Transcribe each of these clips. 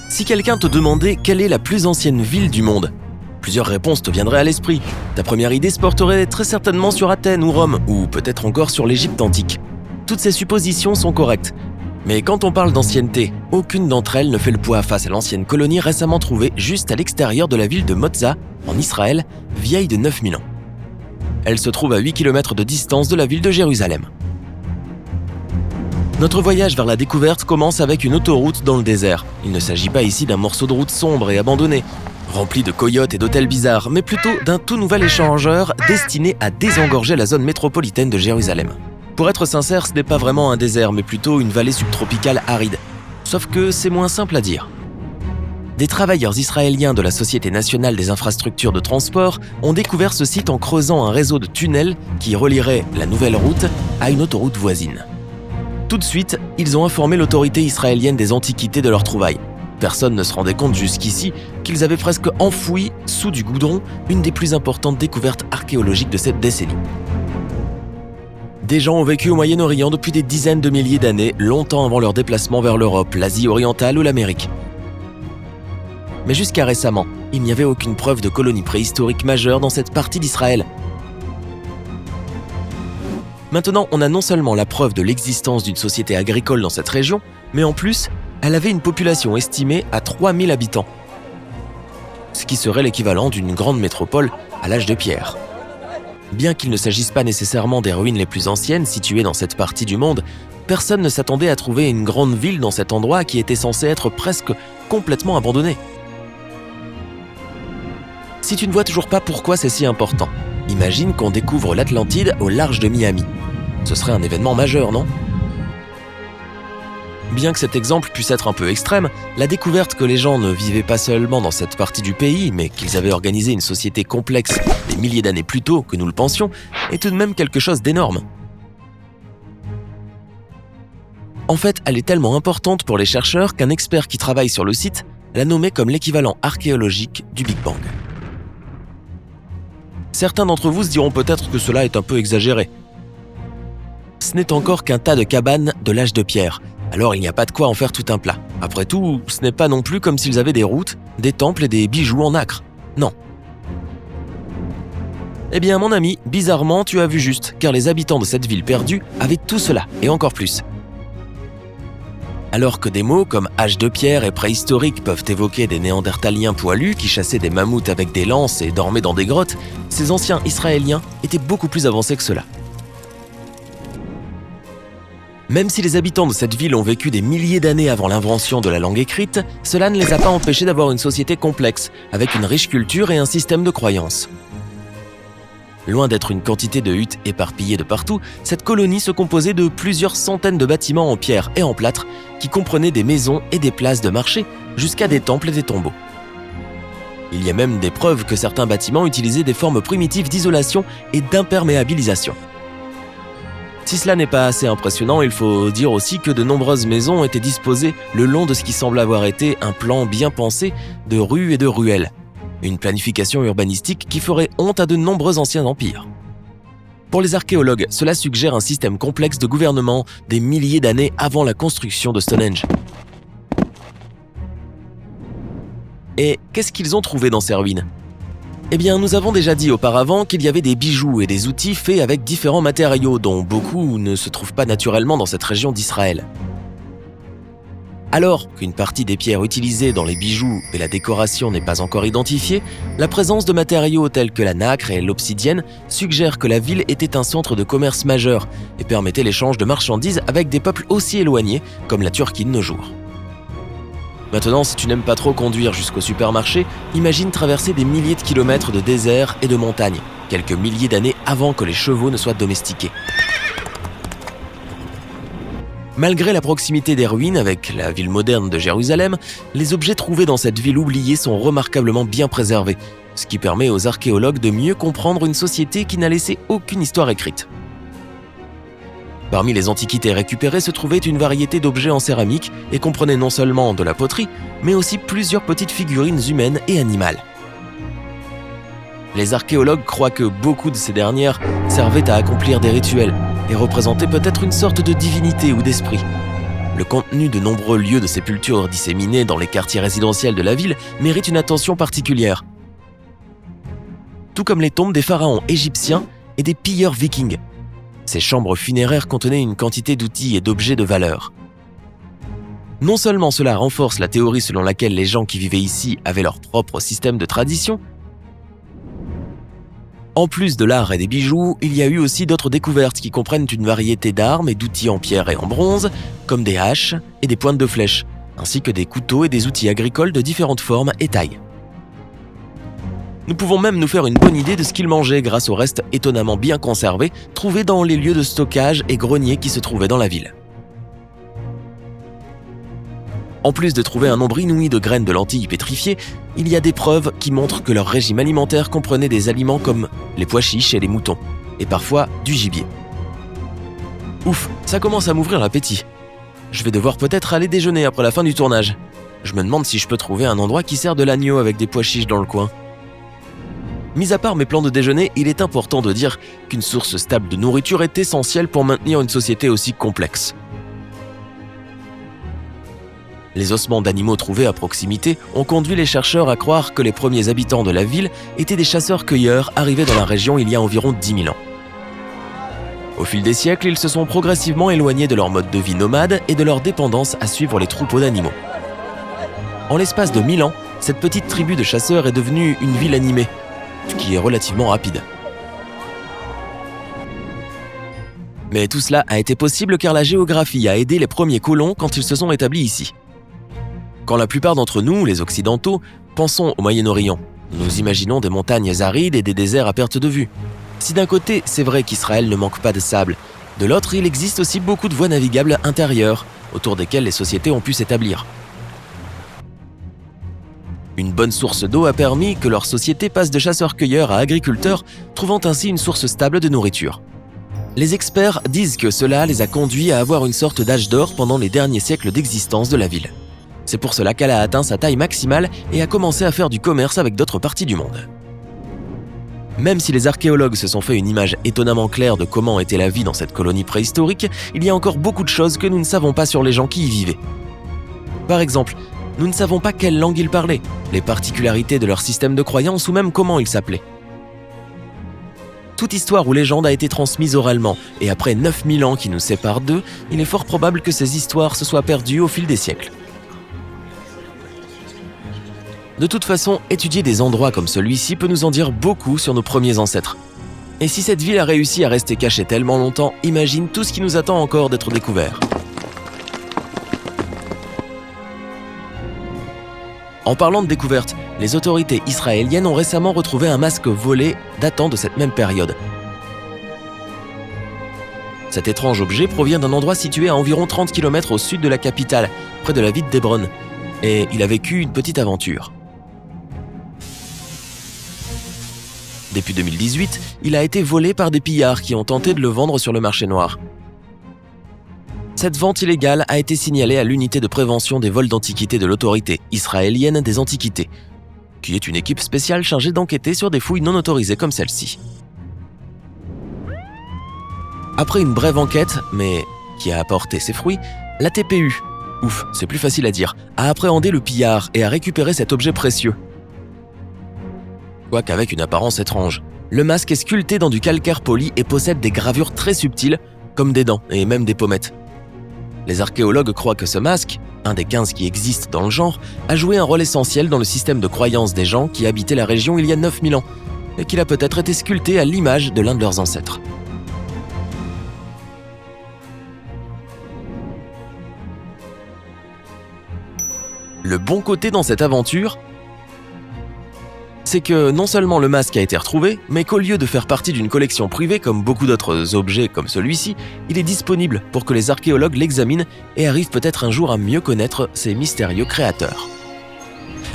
Si quelqu'un te demandait quelle est la plus ancienne ville du monde, plusieurs réponses te viendraient à l'esprit. Ta première idée se porterait très certainement sur Athènes ou Rome, ou peut-être encore sur l'Égypte antique. Toutes ces suppositions sont correctes. Mais quand on parle d'ancienneté, aucune d'entre elles ne fait le poids face à l'ancienne colonie récemment trouvée juste à l'extérieur de la ville de Moza, en Israël, vieille de 9000 ans. Elle se trouve à 8 km de distance de la ville de Jérusalem. Notre voyage vers la découverte commence avec une autoroute dans le désert. Il ne s'agit pas ici d'un morceau de route sombre et abandonné, rempli de coyotes et d'hôtels bizarres, mais plutôt d'un tout nouvel échangeur destiné à désengorger la zone métropolitaine de Jérusalem. Pour être sincère, ce n'est pas vraiment un désert, mais plutôt une vallée subtropicale aride. Sauf que c'est moins simple à dire. Des travailleurs israéliens de la Société nationale des infrastructures de transport ont découvert ce site en creusant un réseau de tunnels qui relierait la nouvelle route à une autoroute voisine. Tout de suite, ils ont informé l'autorité israélienne des antiquités de leur trouvaille. Personne ne se rendait compte jusqu'ici qu'ils avaient presque enfoui sous du goudron une des plus importantes découvertes archéologiques de cette décennie. Des gens ont vécu au Moyen-Orient depuis des dizaines de milliers d'années, longtemps avant leur déplacement vers l'Europe, l'Asie orientale ou l'Amérique. Mais jusqu'à récemment, il n'y avait aucune preuve de colonie préhistorique majeure dans cette partie d'Israël. Maintenant, on a non seulement la preuve de l'existence d'une société agricole dans cette région, mais en plus, elle avait une population estimée à 3000 habitants, ce qui serait l'équivalent d'une grande métropole à l'âge de pierre. Bien qu'il ne s'agisse pas nécessairement des ruines les plus anciennes situées dans cette partie du monde, personne ne s'attendait à trouver une grande ville dans cet endroit qui était censé être presque complètement abandonné. Si tu ne vois toujours pas pourquoi c'est si important, imagine qu'on découvre l'Atlantide au large de Miami. Ce serait un événement majeur, non ? Bien que cet exemple puisse être un peu extrême, la découverte que les gens ne vivaient pas seulement dans cette partie du pays, mais qu'ils avaient organisé une société complexe des milliers d'années plus tôt que nous le pensions, est tout de même quelque chose d'énorme. En fait, elle est tellement importante pour les chercheurs qu'un expert qui travaille sur le site l'a nommée comme l'équivalent archéologique du Big Bang. Certains d'entre vous se diront peut-être que cela est un peu exagéré. Ce n'est encore qu'un tas de cabanes de l'âge de pierre, alors il n'y a pas de quoi en faire tout un plat. Après tout, ce n'est pas non plus comme s'ils avaient des routes, des temples et des bijoux en nacre. Non. Eh bien mon ami, bizarrement tu as vu juste, car les habitants de cette ville perdue avaient tout cela, et encore plus. Alors que des mots comme âge de pierre et préhistorique peuvent évoquer des néandertaliens poilus qui chassaient des mammouths avec des lances et dormaient dans des grottes, ces anciens Israéliens étaient beaucoup plus avancés que cela. Même si les habitants de cette ville ont vécu des milliers d'années avant l'invention de la langue écrite, cela ne les a pas empêchés d'avoir une société complexe, avec une riche culture et un système de croyances. Loin d'être une quantité de huttes éparpillées de partout, cette colonie se composait de plusieurs centaines de bâtiments en pierre et en plâtre qui comprenaient des maisons et des places de marché, jusqu'à des temples et des tombeaux. Il y a même des preuves que certains bâtiments utilisaient des formes primitives d'isolation et d'imperméabilisation. Si cela n'est pas assez impressionnant, il faut dire aussi que de nombreuses maisons étaient disposées le long de ce qui semble avoir été un plan bien pensé de rues et de ruelles. Une planification urbanistique qui ferait honte à de nombreux anciens empires. Pour les archéologues, cela suggère un système complexe de gouvernement des milliers d'années avant la construction de Stonehenge. Et qu'est-ce qu'ils ont trouvé dans ces ruines ? Eh bien, nous avons déjà dit auparavant qu'il y avait des bijoux et des outils faits avec différents matériaux, dont beaucoup ne se trouvent pas naturellement dans cette région d'Israël. Alors qu'une partie des pierres utilisées dans les bijoux et la décoration n'est pas encore identifiée, la présence de matériaux tels que la nacre et l'obsidienne suggère que la ville était un centre de commerce majeur et permettait l'échange de marchandises avec des peuples aussi éloignés comme la Turquie de nos jours. Maintenant, si tu n'aimes pas trop conduire jusqu'au supermarché, imagine traverser des milliers de kilomètres de désert et de montagnes, quelques milliers d'années avant que les chevaux ne soient domestiqués. Malgré la proximité des ruines avec la ville moderne de Jérusalem, les objets trouvés dans cette ville oubliée sont remarquablement bien préservés, ce qui permet aux archéologues de mieux comprendre une société qui n'a laissé aucune histoire écrite. Parmi les antiquités récupérées se trouvait une variété d'objets en céramique et comprenait non seulement de la poterie, mais aussi plusieurs petites figurines humaines et animales. Les archéologues croient que beaucoup de ces dernières servaient à accomplir des rituels, et représentait peut-être une sorte de divinité ou d'esprit. Le contenu de nombreux lieux de sépulture disséminés dans les quartiers résidentiels de la ville mérite une attention particulière. Tout comme les tombes des pharaons égyptiens et des pilleurs vikings. Ces chambres funéraires contenaient une quantité d'outils et d'objets de valeur. Non seulement cela renforce la théorie selon laquelle les gens qui vivaient ici avaient leur propre système de tradition, en plus de l'art et des bijoux, il y a eu aussi d'autres découvertes qui comprennent une variété d'armes et d'outils en pierre et en bronze, comme des haches et des pointes de flèches, ainsi que des couteaux et des outils agricoles de différentes formes et tailles. Nous pouvons même nous faire une bonne idée de ce qu'ils mangeaient grâce aux restes étonnamment bien conservés trouvés dans les lieux de stockage et greniers qui se trouvaient dans la ville. En plus de trouver un nombre inouï de graines de lentilles pétrifiées, il y a des preuves qui montrent que leur régime alimentaire comprenait des aliments comme les pois chiches et les moutons, et parfois du gibier. Ouf, ça commence à m'ouvrir l'appétit. Je vais devoir peut-être aller déjeuner après la fin du tournage. Je me demande si je peux trouver un endroit qui sert de l'agneau avec des pois chiches dans le coin. Mis à part mes plans de déjeuner, il est important de dire qu'une source stable de nourriture est essentielle pour maintenir une société aussi complexe. Les ossements d'animaux trouvés à proximité ont conduit les chercheurs à croire que les premiers habitants de la ville étaient des chasseurs-cueilleurs arrivés dans la région il y a environ 10 000 ans. Au fil des siècles, ils se sont progressivement éloignés de leur mode de vie nomade et de leur dépendance à suivre les troupeaux d'animaux. En l'espace de 1000 ans, cette petite tribu de chasseurs est devenue une ville animée, ce qui est relativement rapide. Mais tout cela a été possible car la géographie a aidé les premiers colons quand ils se sont établis ici. Quand la plupart d'entre nous, les Occidentaux, pensons au Moyen-Orient, nous imaginons des montagnes arides et des déserts à perte de vue. Si d'un côté, c'est vrai qu'Israël ne manque pas de sable, de l'autre, il existe aussi beaucoup de voies navigables intérieures, autour desquelles les sociétés ont pu s'établir. Une bonne source d'eau a permis que leur société passe de chasseurs-cueilleurs à agriculteurs, trouvant ainsi une source stable de nourriture. Les experts disent que cela les a conduits à avoir une sorte d'âge d'or pendant les derniers siècles d'existence de la ville. C'est pour cela qu'elle a atteint sa taille maximale et a commencé à faire du commerce avec d'autres parties du monde. Même si les archéologues se sont fait une image étonnamment claire de comment était la vie dans cette colonie préhistorique, il y a encore beaucoup de choses que nous ne savons pas sur les gens qui y vivaient. Par exemple, nous ne savons pas quelle langue ils parlaient, les particularités de leur système de croyance ou même comment ils s'appelaient. Toute histoire ou légende a été transmise oralement, et après 9000 ans qui nous séparent d'eux, il est fort probable que ces histoires se soient perdues au fil des siècles. De toute façon, étudier des endroits comme celui-ci peut nous en dire beaucoup sur nos premiers ancêtres. Et si cette ville a réussi à rester cachée tellement longtemps, imagine tout ce qui nous attend encore d'être découvert. En parlant de découverte, les autorités israéliennes ont récemment retrouvé un masque volé datant de cette même période. Cet étrange objet provient d'un endroit situé à environ 30 km au sud de la capitale, près de la ville d'Hébron, et il a vécu une petite aventure. Depuis 2018, il a été volé par des pillards qui ont tenté de le vendre sur le marché noir. Cette vente illégale a été signalée à l'unité de prévention des vols d'antiquités de l'autorité israélienne des antiquités, qui est une équipe spéciale chargée d'enquêter sur des fouilles non autorisées comme celle-ci. Après une brève enquête, mais qui a apporté ses fruits, la TPU, c'est plus facile à dire, a appréhendé le pillard et a récupéré cet objet précieux. Quoique avec une apparence étrange. Le masque est sculpté dans du calcaire poli et possède des gravures très subtiles, comme des dents et même des pommettes. Les archéologues croient que ce masque, un des 15 qui existent dans le genre, a joué un rôle essentiel dans le système de croyance des gens qui habitaient la région il y a 9000 ans, et qu'il a peut-être été sculpté à l'image de l'un de leurs ancêtres. Le bon côté dans cette aventure, c'est que non seulement le masque a été retrouvé, mais qu'au lieu de faire partie d'une collection privée comme beaucoup d'autres objets comme celui-ci, il est disponible pour que les archéologues l'examinent et arrivent peut-être un jour à mieux connaître ses mystérieux créateurs.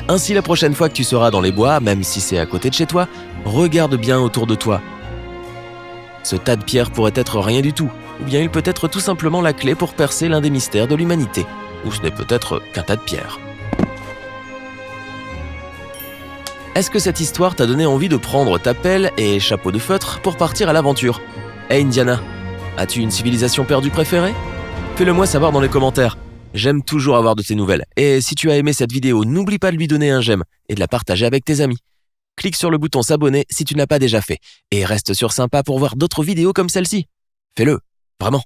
Ainsi, la prochaine fois que tu seras dans les bois, même si c'est à côté de chez toi, regarde bien autour de toi. Ce tas de pierres pourrait être rien du tout, ou bien il peut être tout simplement la clé pour percer l'un des mystères de l'humanité, ou ce n'est peut-être qu'un tas de pierres. Est-ce que cette histoire t'a donné envie de prendre ta pelle et chapeau de feutre pour partir à l'aventure ? Hey Indiana, As-tu une civilisation perdue préférée? Fais-le moi savoir dans les commentaires. J'aime toujours avoir de tes nouvelles. Et si tu as aimé cette vidéo, n'oublie pas de lui donner un j'aime et de la partager avec tes amis. Clique sur le bouton s'abonner si tu ne l'as pas déjà fait. Et reste sur Sympa pour voir d'autres vidéos comme celle-ci. Fais-le, vraiment.